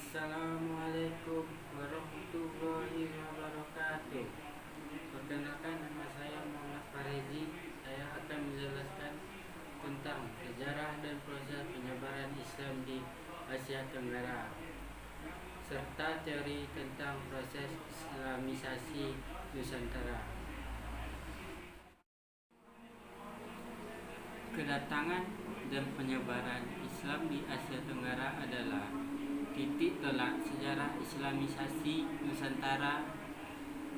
Assalamualaikum warahmatullahi wabarakatuh. Perkenalkan, nama saya Muhammad Farezi. Saya akan menjelaskan tentang sejarah dan proses penyebaran Islam di Asia Tenggara serta teori tentang proses Islamisasi Nusantara. Kedatangan dan penyebaran Islam di Asia Tenggara adalah titik tolak sejarah Islamisasi Nusantara,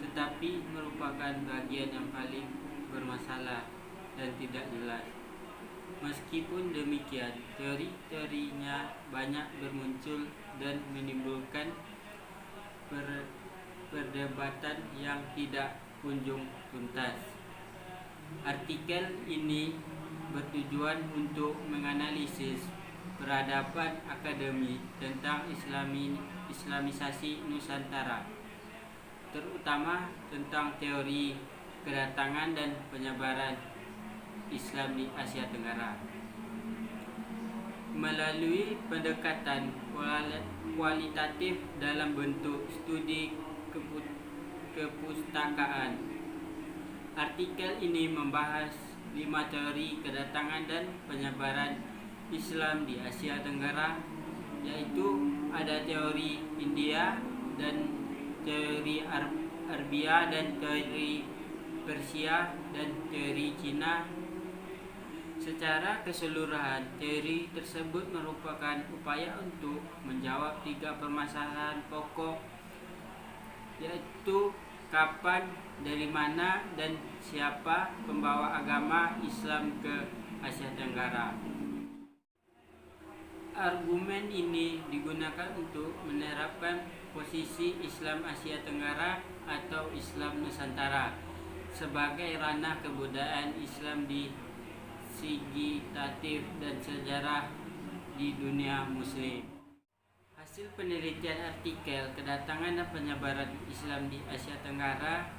tetapi merupakan bagian yang paling bermasalah dan tidak jelas. Meskipun demikian, teori-teorinya banyak bermuncul dan menimbulkan perdebatan yang tidak kunjung tuntas. Artikel ini bertujuan untuk menganalisis peradaban akademik tentang Islamisasi Nusantara, terutama tentang teori kedatangan dan penyebaran Islam di Asia Tenggara. Melalui pendekatan kualitatif dalam bentuk studi kepustakaan, artikel ini membahas 5 teori kedatangan dan penyebaran Islam di Asia Tenggara, yaitu ada teori India dan teori Arabia dan teori Persia dan teori Cina. Secara keseluruhan, teori tersebut merupakan upaya untuk menjawab 3 permasalahan pokok, yaitu kapan, dari mana, dan siapa pembawa agama Islam ke Asia Tenggara. Argumen ini digunakan untuk menerapkan posisi Islam Asia Tenggara atau Islam Nusantara sebagai ranah kebudayaan Islam di sigitatif dan sejarah di dunia muslim. Hasil penelitian artikel kedatangan dan penyebaran Islam di Asia Tenggara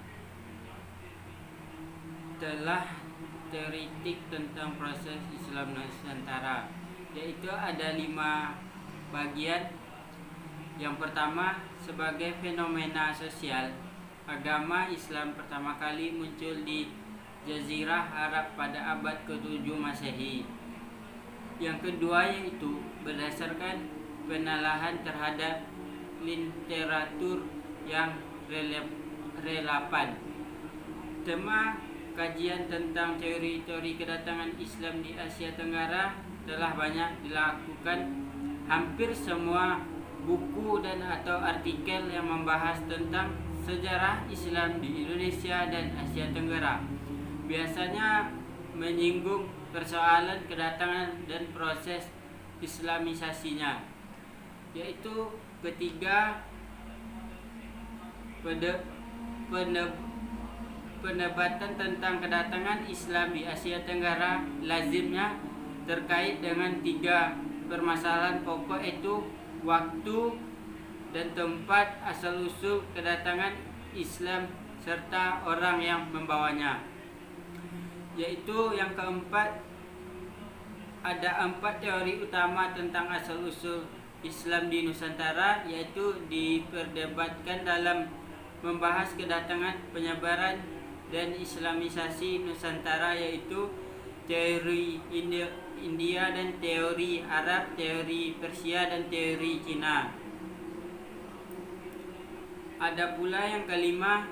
telah teoritik tentang proses Islam Nusantara, yaitu ada 5 bagian. Yang pertama, sebagai fenomena sosial, agama Islam pertama kali muncul di Jazirah Arab pada abad ke-7 Masehi. Yang kedua, yaitu berdasarkan penelaahan terhadap literatur yang relevan. Tema kajian tentang teori-teori kedatangan Islam di Asia Tenggara telah banyak dilakukan. Hampir semua buku dan atau artikel yang membahas tentang sejarah Islam di Indonesia dan Asia Tenggara biasanya menyinggung persoalan kedatangan dan proses Islamisasinya, yaitu ketiga, perdebatan tentang kedatangan Islam di Asia Tenggara lazimnya terkait dengan 3 permasalahan pokok, yaitu waktu dan tempat asal-usul kedatangan Islam serta orang yang membawanya. Yaitu yang keempat, ada 4 teori utama tentang asal-usul Islam di Nusantara, yaitu diperdebatkan dalam membahas kedatangan, penyebaran, dan Islamisasi Nusantara, yaitu teori India dan teori Arab, teori Persia dan teori Cina. Ada pula yang kelima,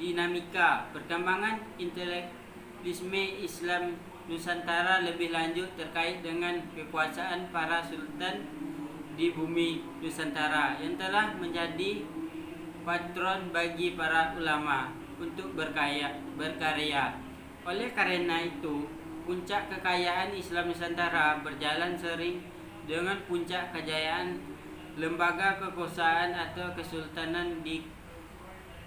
dinamika perkembangan intelektualisme Islam Nusantara lebih lanjut terkait dengan kekuasaan para sultan di bumi Nusantara yang telah menjadi patron bagi para ulama untuk berkarya. Oleh karena itu, puncak kekayaan Islam Nusantara berjalan sering dengan puncak kejayaan lembaga kekuasaan atau kesultanan di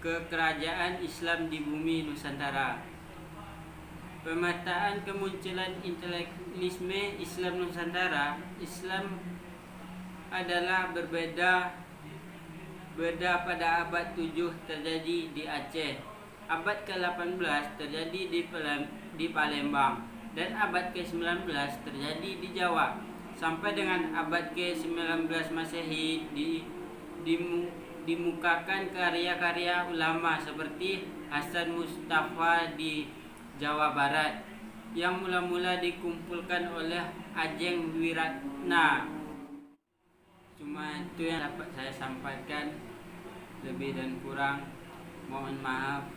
kekerajaan Islam di bumi Nusantara. Pemetaan kemunculan intelektualisme Islam Nusantara, Islam adalah berbeda pada abad 7 terjadi di Aceh, abad ke-18 terjadi di Palembang, dan abad ke-19 terjadi di Jawa. Sampai dengan abad ke-19 Masehi dimukakan karya-karya ulama seperti Hasan Mustafa di Jawa Barat yang mula-mula dikumpulkan oleh Ajeng Wiratna. Cuma itu yang dapat saya sampaikan, lebih dan kurang mohon maaf.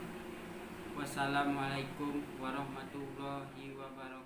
Wassalamualaikum warahmatullahi wabarakatuh.